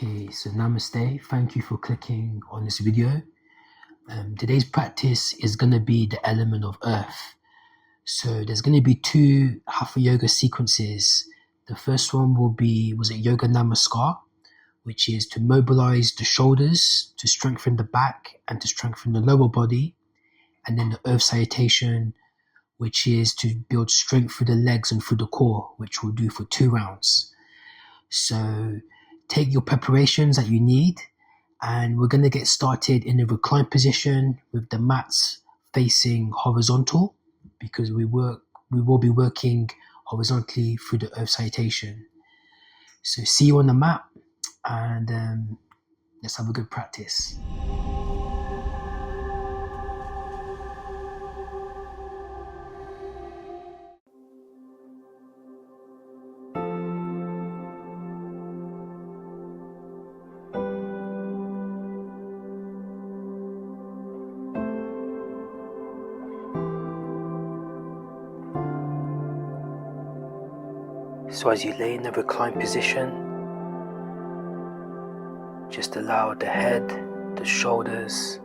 Okay, so Namaste. Thank you for clicking on this video. Today's practice is going to be the element of earth. So there's going to be two Hatha yoga sequences. The first one was a yoga Namaskar, which is to mobilize the shoulders, to strengthen the back and to strengthen the lower body. And then the earth salutation, which is to build strength through the legs and through the core, which we'll do for 2 rounds. So take your preparations that you need, and we're going to get started in a reclined position with the mats facing horizontal, because we will be working horizontally through the earth salutation. So see you on the mat, and let's have a good practice. So as you lay in the reclined position, just allow the head, the shoulders,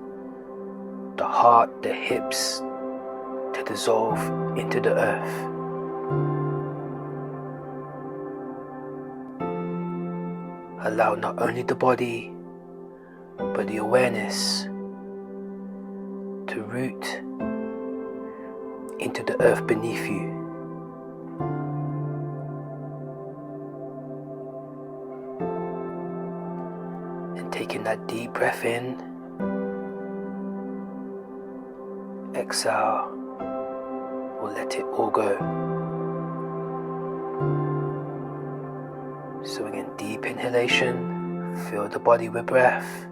the heart, the hips to dissolve into the earth. Allow not only the body, but the awareness to root into the earth beneath you. Taking that deep breath in, exhale, or let it all go. So again, deep inhalation, fill the body with breath,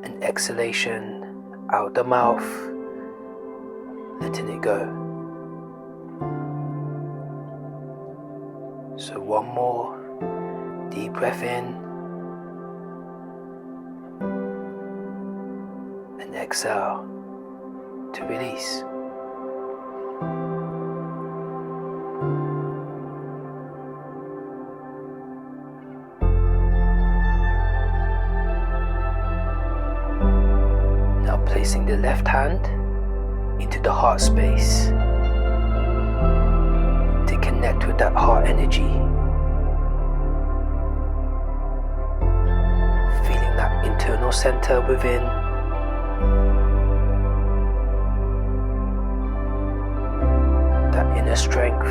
and exhalation out the mouth, letting it go. So one more. Deep breath in and exhale to release. Now placing the left hand into the heart space to connect with that heart energy. Internal center within, that inner strength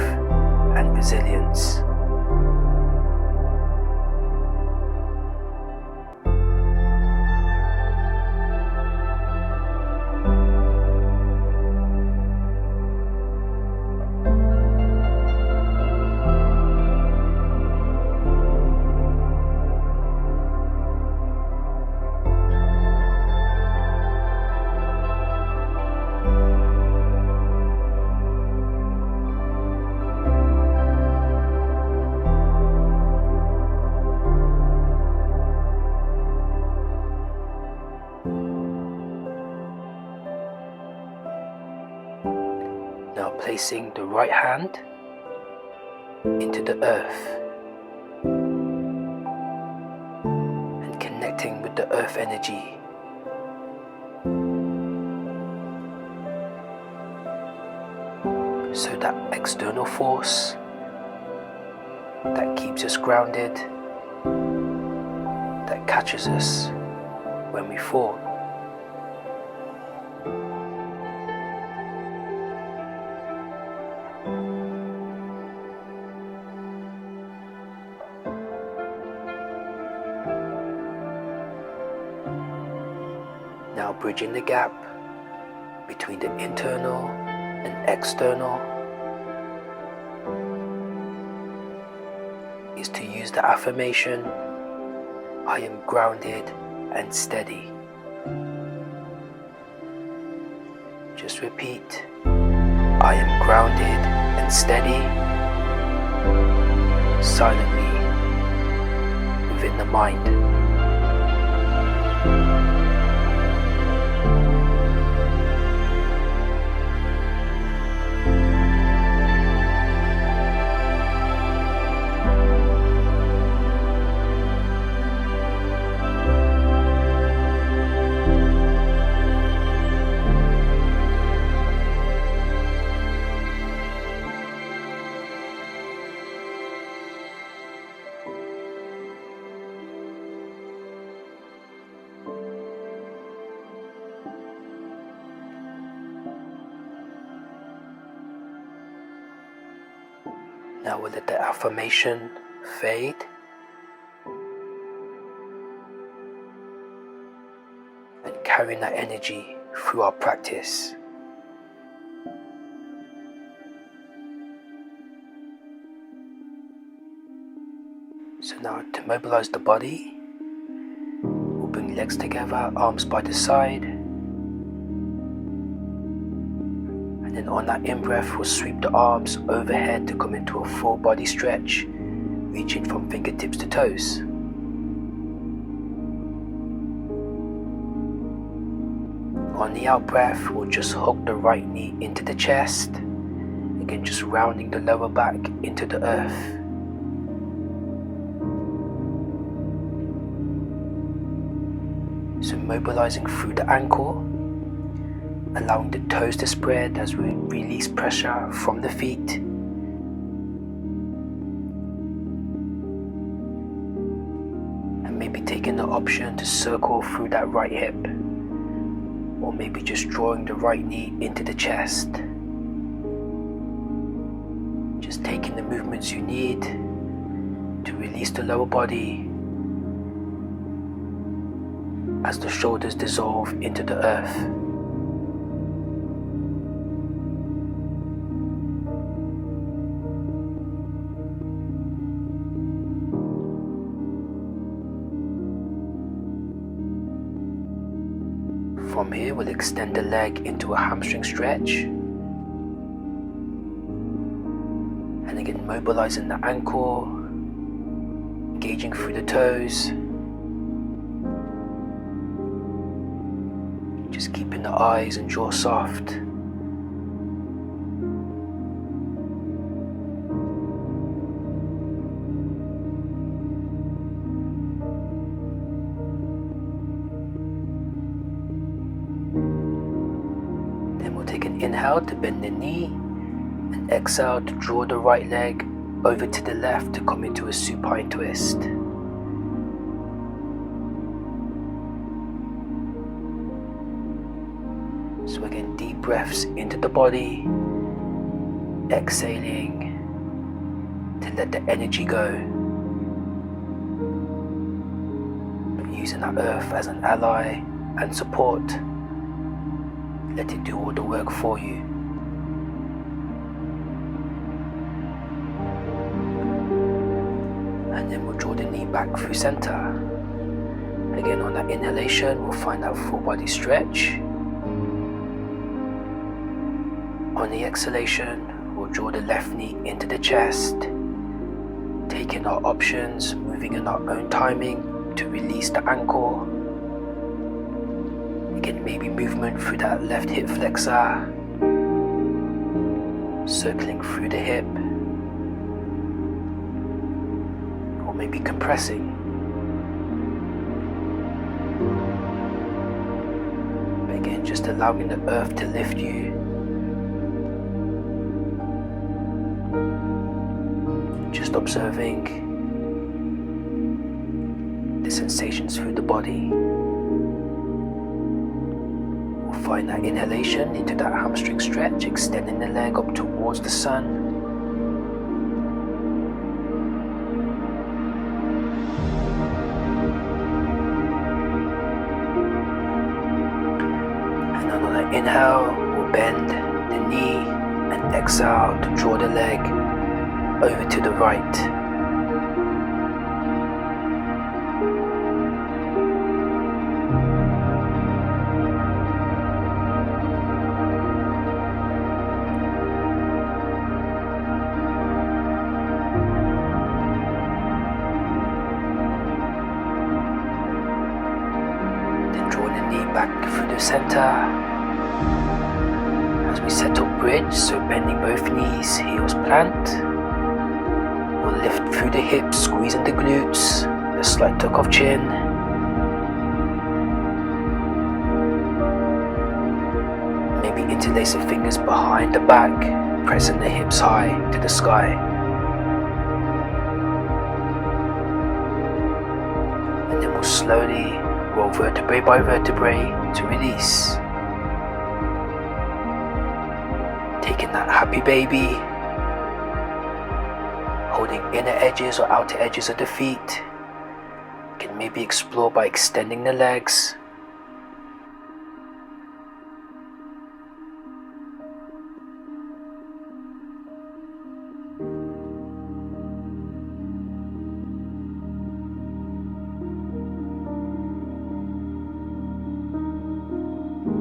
and resilience. Now placing the right hand into the earth and connecting with the earth energy. So that external force that keeps us grounded, that catches us when we fall. Now bridging the gap between the internal and external is to use the affirmation, I am grounded and steady. Just repeat, I am grounded and steady, silently within the mind. Now we'll let the affirmation fade. And carrying that energy through our practice. So now to mobilize the body, we'll bring legs together, arms by the side. And then on that in-breath, we'll sweep the arms overhead to come into a full body stretch, reaching from fingertips to toes. On the out-breath, we'll just hook the right knee into the chest, again just rounding the lower back into the earth. So mobilizing through the ankle, allowing the toes to spread as we release pressure from the feet. And maybe taking the option to circle through that right hip, or maybe just drawing the right knee into the chest. Just taking the movements you need to release the lower body as the shoulders dissolve into the earth. From here, we'll extend the leg into a hamstring stretch. And again, mobilizing the ankle, engaging through the toes. Just keeping the eyes and jaw soft. Then we'll take an inhale to bend the knee, and exhale to draw the right leg over to the left to come into a supine twist. So again, deep breaths into the body, exhaling to let the energy go. But using that earth as an ally and support, let it do all the work for you. And then we'll draw the knee back through center. Again, on that inhalation, we'll find that full body stretch. On the exhalation, we'll draw the left knee into the chest, taking our options, moving in our own timing to release the ankle. Again, maybe movement through that left hip flexor, circling through the hip, or maybe compressing. But again, just allowing the earth to lift you. Just observing the sensations through the body. We'll find that inhalation into that hamstring stretch, extending the leg up towards the sun. And on that inhale, we'll bend the knee and exhale to draw the leg over to the right. Then draw the knee back through the center as we set up bridge, so bending both knees, heels plant. We'll lift through the hips, squeezing the glutes, a slight tuck of chin. Maybe interlace the fingers behind the back, pressing the hips high to the sky. And then we'll slowly roll vertebrae by vertebrae to release. Taking that happy baby holding inner edges or outer edges of the feet. You can maybe explore by extending the legs.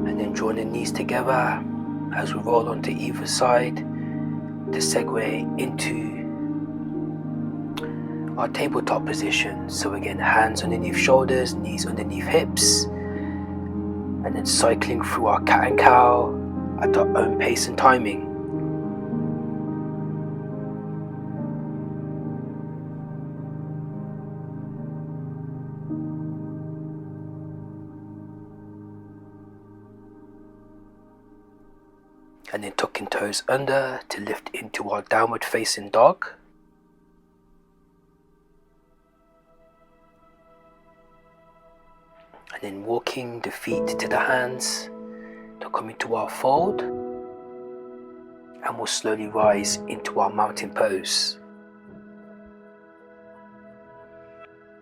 And then drawing the knees together as we roll onto either side to segue into our tabletop position. So again, hands underneath shoulders, knees underneath hips, and then cycling through our cat and cow at our own pace and timing. And then tucking toes under to lift into our downward facing dog. And then walking the feet to the hands to come into our fold. And we'll slowly rise into our mountain pose.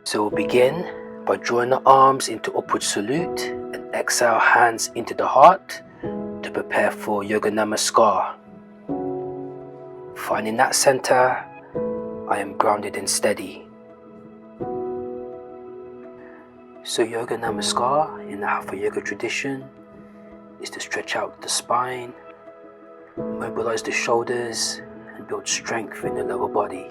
So we'll begin by drawing the arms into upward salute and exhale hands into the heart to prepare for Yoga Namaskar. Finding that center, I am grounded and steady. So Yoga Namaskar in the Hatha Yoga tradition is to stretch out the spine, mobilize the shoulders, and build strength in the lower body.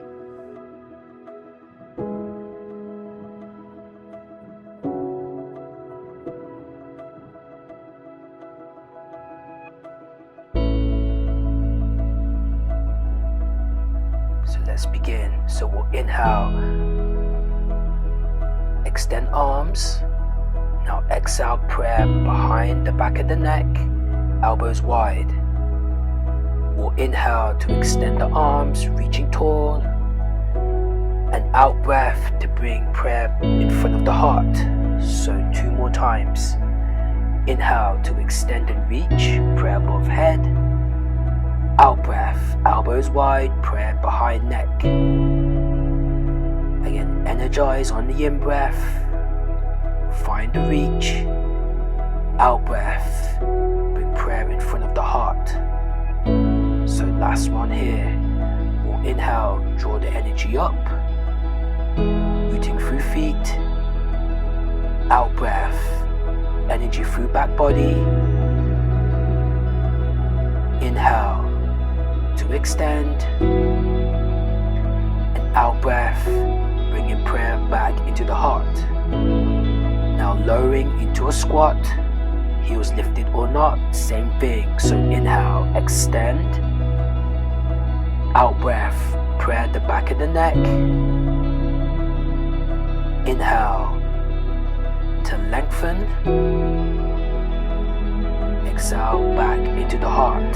So let's begin. So we'll inhale, extend arms. Now exhale, prayer behind the back of the neck, elbows wide. We'll inhale to extend the arms, reaching tall, and out breath to bring prayer in front of the heart. So 2 more times. Inhale to extend and reach, prayer above head. Out breath, elbows wide, prayer behind neck. Again, energize on the in breath. Find the reach. Out breath, bring prayer in front of the heart. So last one here. We'll inhale, draw the energy up, rooting through feet. Out breath, energy through back body. Inhale to extend, and out breath, bringing prayer back into the heart. Now lowering into a squat, heels lifted or not, same thing. So inhale, extend. Out breath, prayer at the back of the neck. Inhale to lengthen. Exhale back into the heart.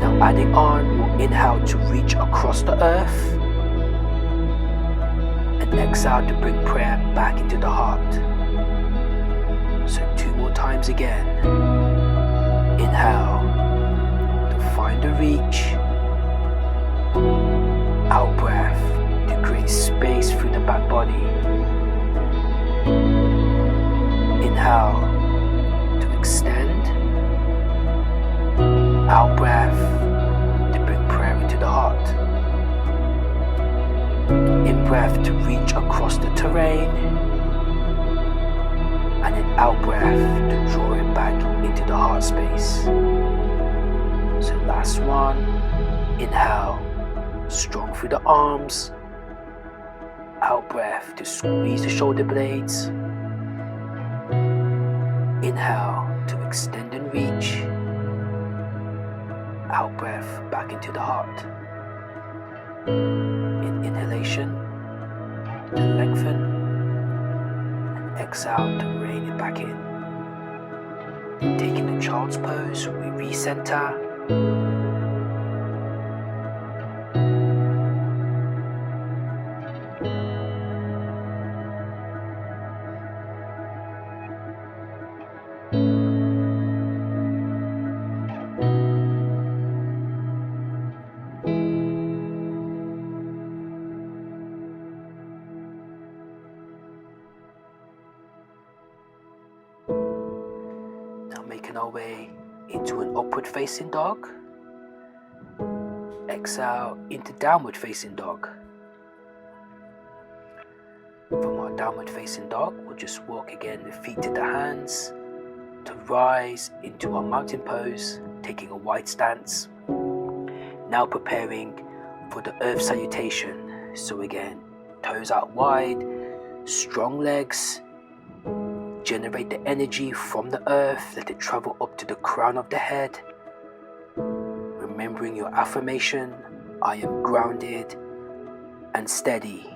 Now adding on, we'll inhale to reach across the earth. And exhale to bring prayer back into the heart. So 2 more times again. Inhale to find a reach. Out breath to create space through the back body. Inhale to extend. Out breath to bring prayer into the heart. In breath to reach across the terrain. And in out breath to draw it back into the heart space. So last one. Inhale, strong through the arms. Out breath to squeeze the shoulder blades. Inhale to extend and reach. Out breath back into the heart. In inhalation to lengthen, and exhale to rein it back in. Taking the child's pose, we recenter. our way into an upward facing dog. Exhale into downward facing dog. From our downward facing dog, we'll just walk again the feet to the hands to rise into our mountain pose, taking a wide stance. Now preparing for the earth salutation. So again, toes out wide, strong legs, generate the energy from the earth, let it travel up to the crown of the head. Remembering your affirmation, I am grounded and steady.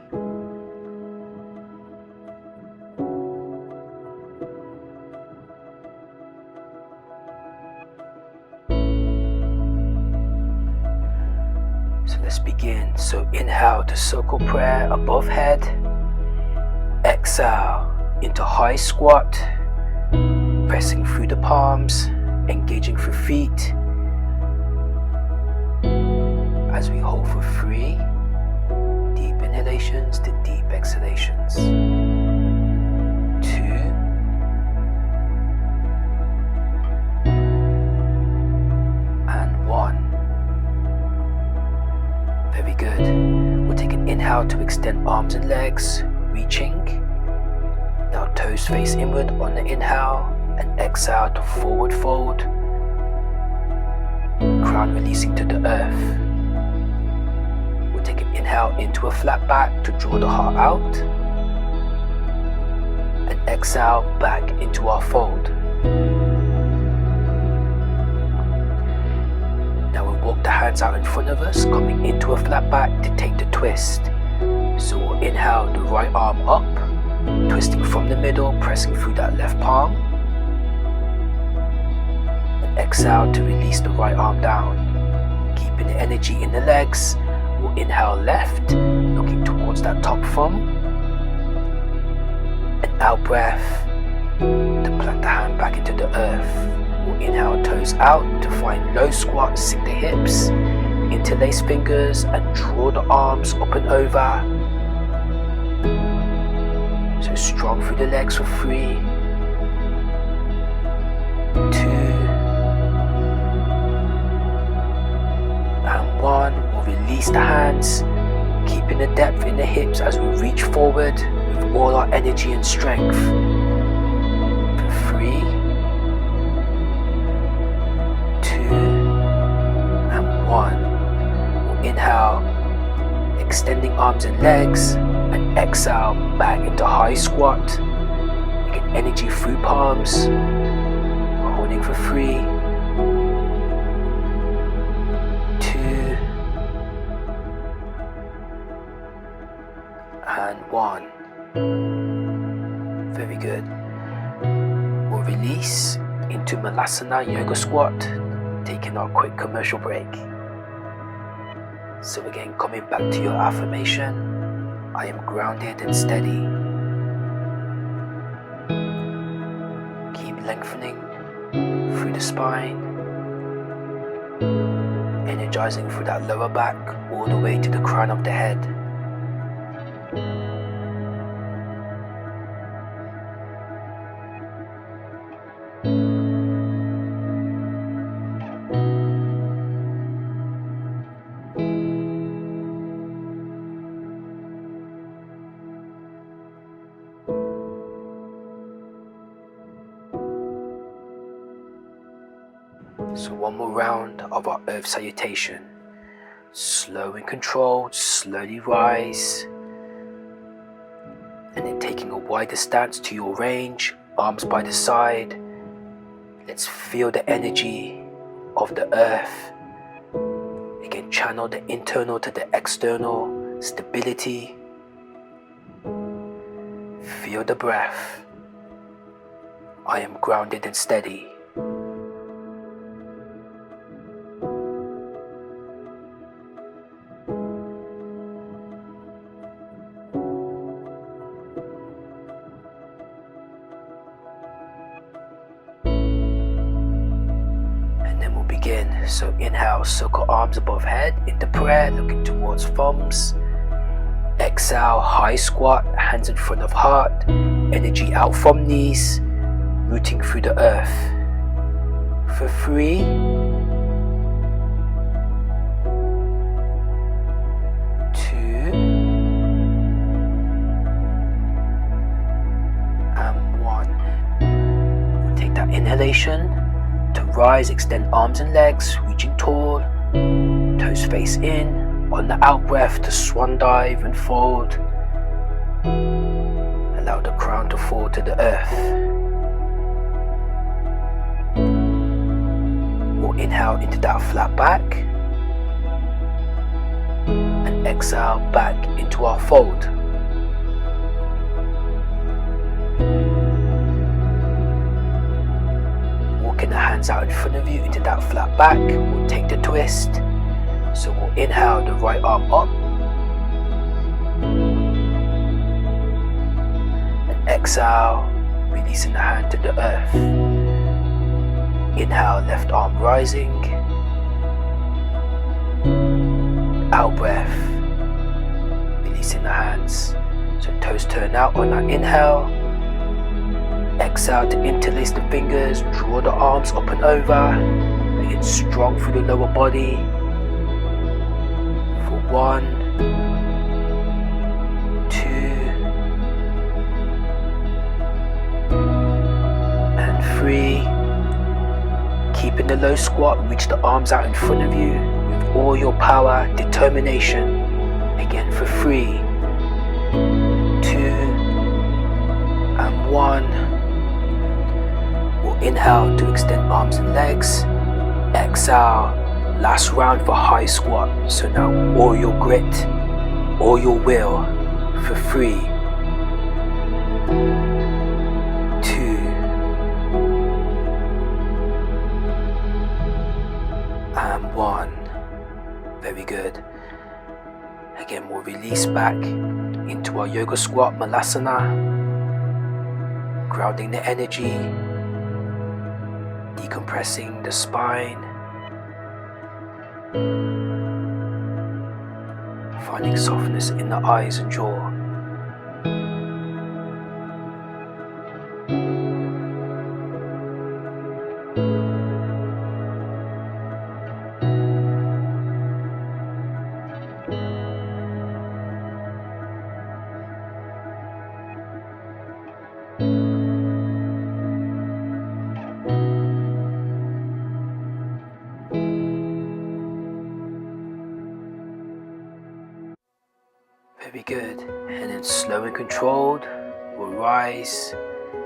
So let's begin. So inhale to circle prayer above head. Exhale into high squat, pressing through the palms, engaging through feet. As we hold for 3 deep inhalations to deep exhalations. 2 and 1. Very good. We'll take an inhale to extend arms and legs, reaching. Now toes face inward on the inhale, and exhale to forward fold. Crown releasing to the earth. We'll take an inhale into a flat back to draw the heart out, and exhale back into our fold. Now we'll walk the hands out in front of us, coming into a flat back to take the twist. So we'll inhale the right arm up, twisting from the middle, pressing through that left palm. And exhale to release the right arm down. Keeping the energy in the legs, we'll inhale left, looking towards that top thumb. And out breath to plant the hand back into the earth. We'll inhale toes out to find low squat, sink the hips, interlace fingers and draw the arms up and over. So strong through the legs for 3, 2, and 1. We'll release the hands, keeping the depth in the hips as we reach forward with all our energy and strength. For 3, 2, and 1. We'll inhale, extending arms and legs, and exhale back into high squat. Get energy through palms, holding for 3, 2, and 1. Very good. We'll release into Malasana Yoga Squat, taking our quick commercial break. So again, coming back to your affirmation, I am grounded and steady. Keep lengthening through the spine, energizing through that lower back all the way to the crown of the head. So one more round of our earth salutation. Slow and controlled, slowly rise. And then taking a wider stance to your range, arms by the side. Let's feel the energy of the earth. Again, channel the internal to the external, stability. Feel the breath. I am grounded and steady. So inhale, circle arms above head into prayer, looking towards thumbs. Exhale, high squat, hands in front of heart, energy out from knees, rooting through the earth. for 3, 2, and 1. Take that inhalation to rise, extend arms and legs, reaching tall, toes face in. On the out breath to swan dive and fold. Allow the crown to fall to the earth. We'll inhale into that flat back and exhale back into our fold. Walking the hands out in front of you into that flat back. We'll take the twist. So we'll inhale the right arm up and exhale, releasing the hand to the earth. Inhale, left arm rising. Out breath, releasing the hands. So toes turn out on that inhale. Exhale to interlace the fingers, draw the arms up and over. Make it strong through the lower body. 1, 2, and 3. Keeping the low squat, reach the arms out in front of you with all your power, determination. Again for 3, 2, and 1. We'll inhale to extend arms and legs. Exhale. Last round for high squat. So now all your grit, all your will for 3, 2, and 1. Very good. Again, we'll release back into our yoga squat, malasana. Grounding the energy, decompressing the spine. Finding softness in the eyes and jaw. Very good. And then slow and controlled, we'll rise.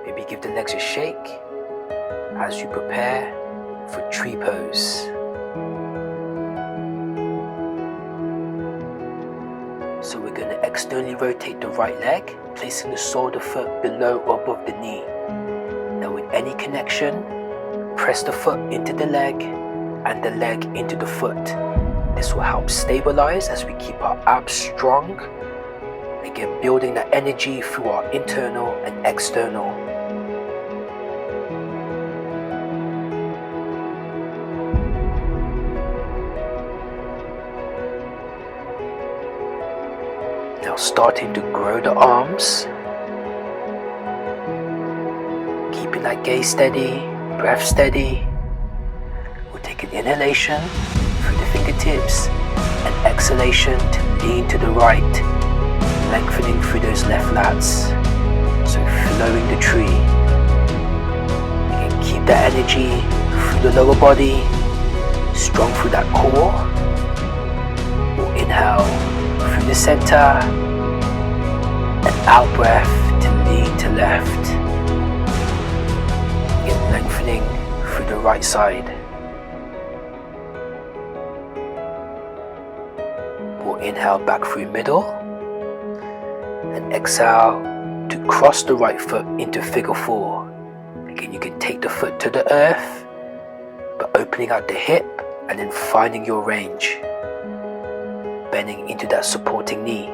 Maybe give the legs a shake as you prepare for tree pose. So we're going to externally rotate the right leg, placing the sole of the foot below or above the knee. Now with any connection, press the foot into the leg and the leg into the foot. This will help stabilize as we keep our abs strong. Again, building that energy through our internal and external. Now starting to grow the arms. Keeping that gaze steady, breath steady. We'll take an inhalation through the fingertips and exhalation to lean to the right. Lengthening through those left lats, so flowing the tree. Again, keep that energy through the lower body, strong through that core. We'll inhale through the center, and out breath to lean to left. Again, lengthening through the right side. We'll inhale back through middle. And exhale to cross the right foot into figure 4. Again, you can take the foot to the earth, but opening out the hip and then finding your range. Bending into that supporting knee.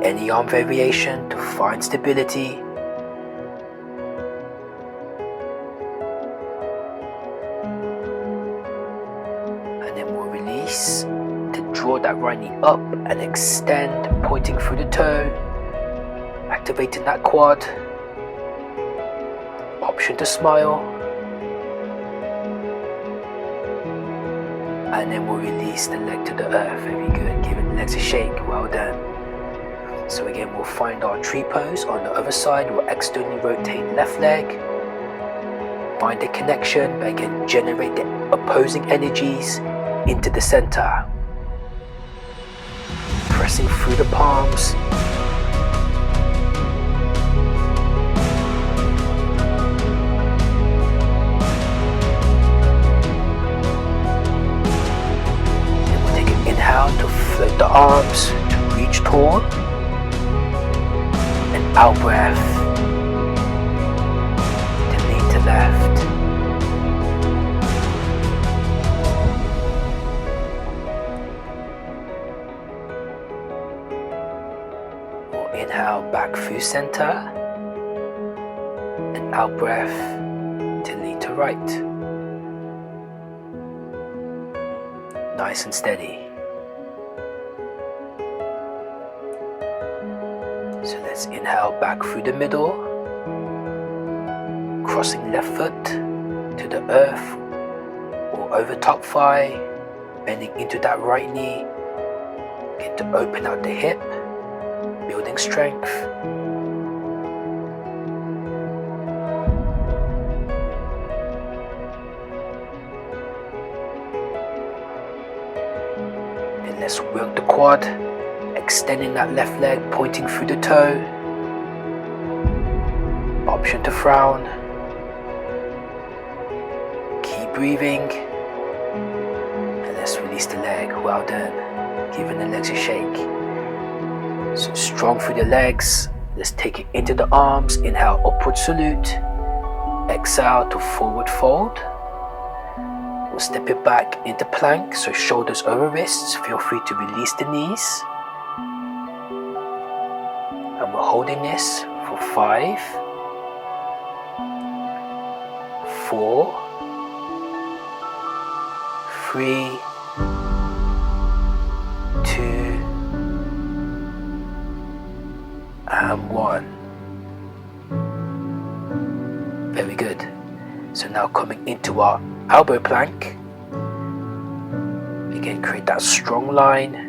Any arm variation to find stability. And then we'll release. Draw that right knee up and extend, pointing through the toe, activating that quad. Option to smile. And then we'll release the leg to the earth. Very good. Giving the legs a shake. Well done. So again, we'll find our tree pose on the other side. We'll externally rotate left leg. Find the connection, but again, generate the opposing energies into the center. Pressing through the palms. Then we'll take an inhale to float the arms, to reach tall. And out breath to lean to left. We'll inhale back through center and out breath to lean to right. Nice and steady. So let's inhale back through the middle, crossing left foot to the earth or over top thigh, bending into that right knee. Get to open out the hip, building strength. Then let's work the quad. Extending that left leg, pointing through the toe. Option to frown. Keep breathing. And let's release the leg. Well done. Giving the legs a shake. So strong through the legs. Let's take it into the arms. Inhale, upward salute. Exhale to forward fold. We'll step it back into plank. So shoulders over wrists. Feel free to release the knees. And we're holding this for 5, 4, 3, 2, and 1. Very good. So now coming into our elbow plank. Again, create that strong line.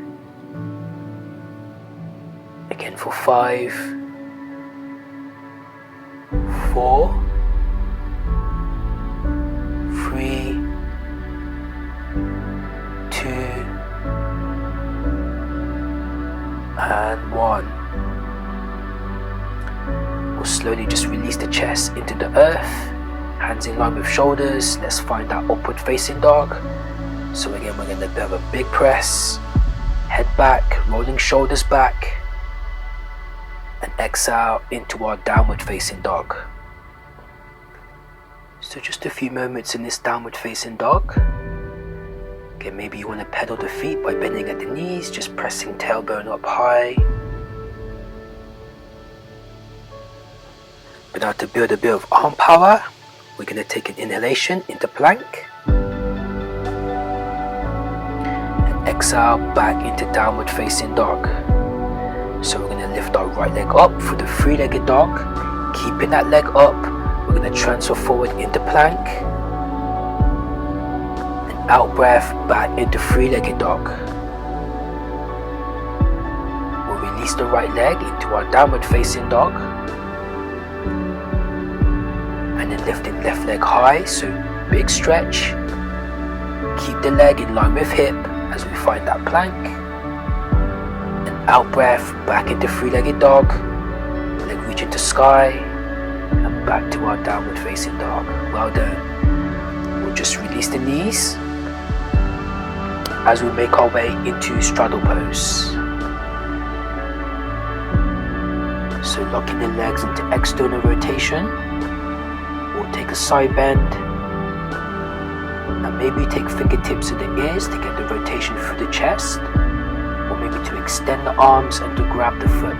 Again for 5, 4, 3, 2, and 1. We'll slowly just release the chest into the earth, hands in line with shoulders. Let's find that upward facing dog. So again, we're going to build a big press, head back, rolling shoulders back. And exhale into our downward facing dog. So just a few moments in this downward facing dog. Okay, maybe you want to pedal the feet by bending at the knees, just pressing tailbone up high. But now to build a bit of arm power, we're going to take an inhalation into plank. And exhale back into downward facing dog. So we're going to lift our right leg up for the three-legged dog. Keeping that leg up, we're going to transfer forward into plank. And out breath back into three-legged dog. We'll release the right leg into our downward facing dog. And then lifting left leg high, so big stretch. Keep the leg in line with hip as we find that plank. Out breath back into three-legged dog, leg reach into sky, and back to our downward facing dog. Well done. We'll just release the knees as we make our way into straddle pose. So locking the legs into external rotation. We'll take a side bend, and maybe take fingertips to the ears to get the rotation through the chest. Or maybe to extend the arms and to grab the foot.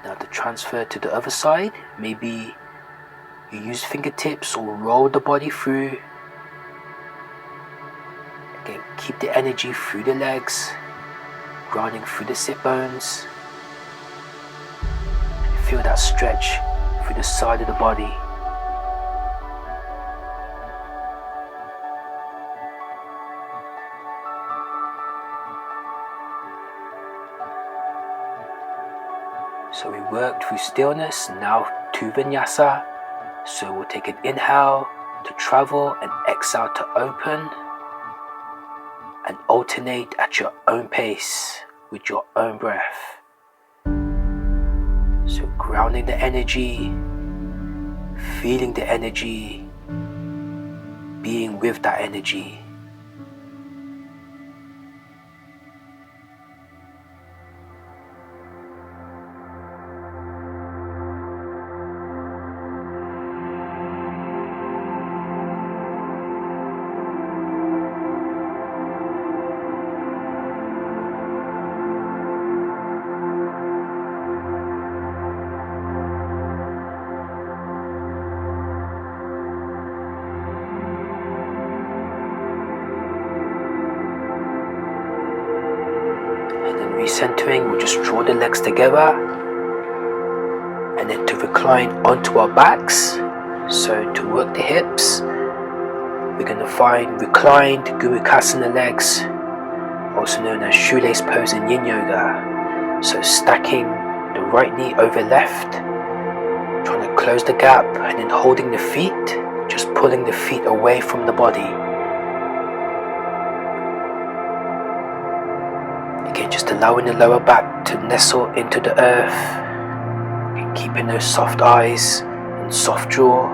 Now to transfer to the other side, maybe You use fingertips or roll the body through. Again, keep the energy through the legs, grounding through the sit bones. And feel that stretch through the side of the body. So we worked through stillness, now to vinyasa. So we'll take an inhale to travel and exhale to open, and alternate at your own pace with your own breath. So grounding the energy, feeling the energy, being with that energy. Recentering, we'll just draw the legs together, and then to recline onto our backs. So to work the hips, we're going to find reclined Gurukasana legs, also known as shoelace pose in Yin Yoga. So stacking the right knee over left, trying to close the gap, and then holding the feet, just pulling the feet away from the body. Again, just allowing the lower back to nestle into the earth, and keeping those soft eyes and soft jaw,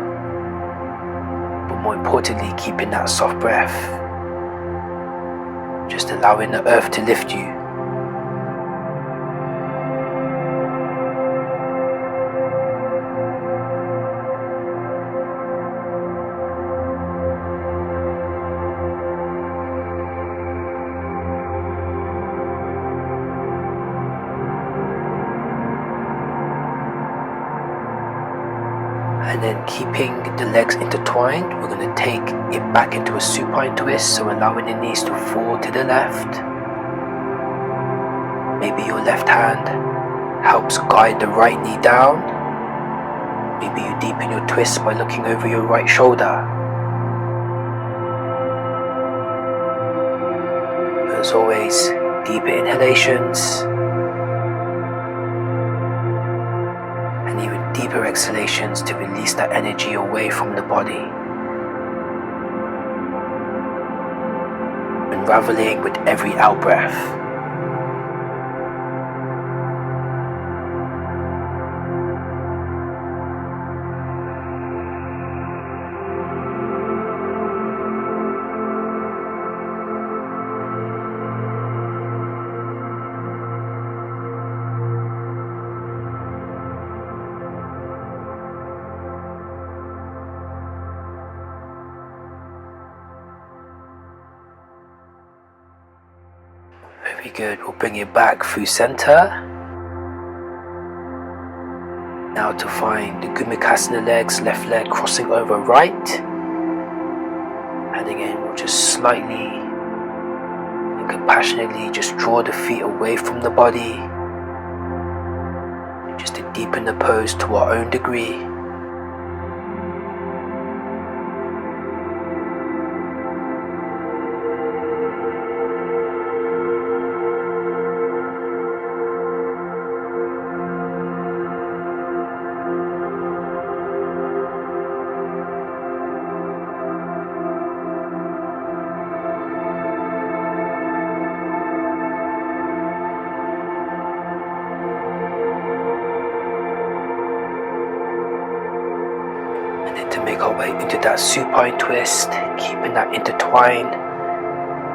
but more importantly, keeping that soft breath. Just allowing the earth to lift you. And then keeping the legs intertwined, we're going to take it back into a supine twist, so allowing the knees to fall to the left. Maybe your left hand helps guide the right knee down. Maybe you deepen your twist by looking over your right shoulder. As always, deeper inhalations, and even deeper exhalations to release that energy away from the body. Unraveling with every out breath. Very good. We'll bring it back through center. Now to find the Gurukasana legs, left leg crossing over right. And again, we'll just slightly and compassionately just draw the feet away from the body, just to deepen the pose to our own degree. To make our way into that supine twist, keeping that intertwined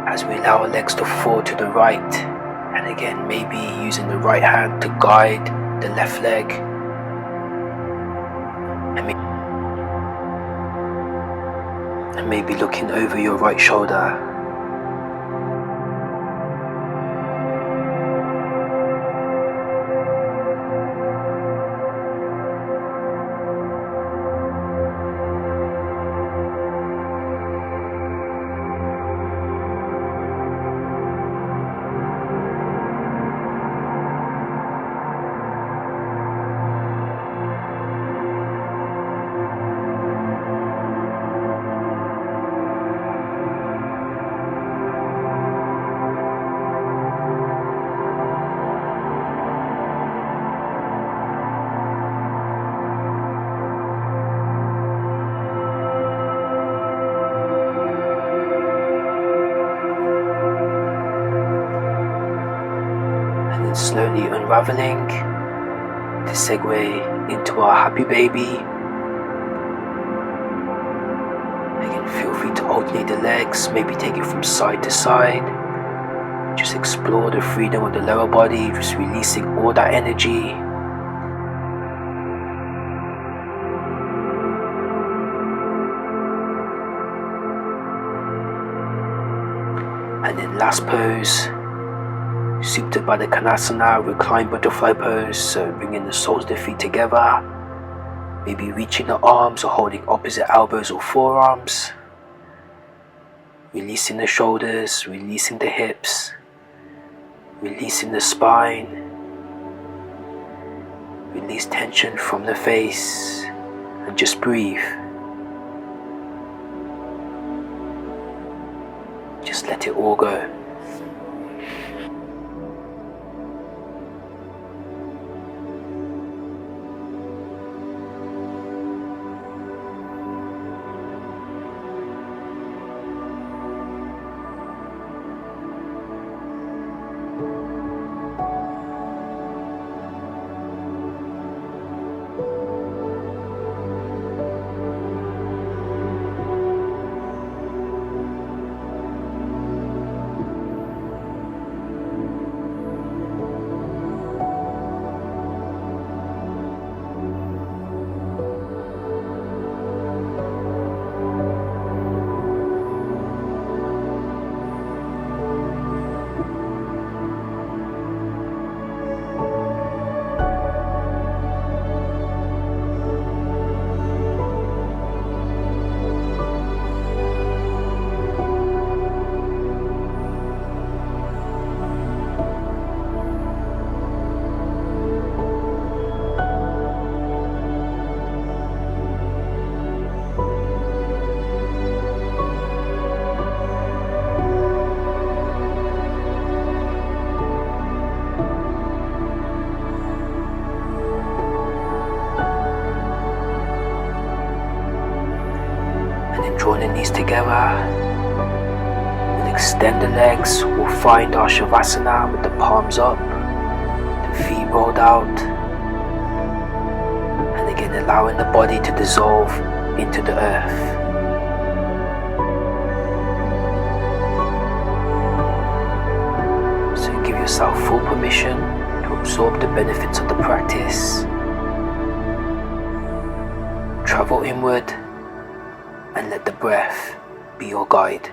as we allow our legs to fall to the right, and again maybe using the right hand to guide the left leg, and maybe looking over your right shoulder. and slowly unraveling to segue into our happy baby. Again, feel free to alternate the legs, maybe take it from side to side. Just explore the freedom of the lower body, just releasing all that energy. And then last pose, Supta Baddha Konasana, reclined butterfly pose. So bringing the soles of the feet together, maybe reaching the arms or holding opposite elbows or forearms. Releasing the shoulders, releasing the hips, releasing the spine. Release tension from the face and just breathe. Just let it all go. Draw the knees together. We'll extend the legs. We'll find our Shavasana with the palms up, the feet rolled out. And again, allowing the body to dissolve into the earth. So give yourself full permission to absorb the benefits of the practice. Travel inward and let the breath be your guide.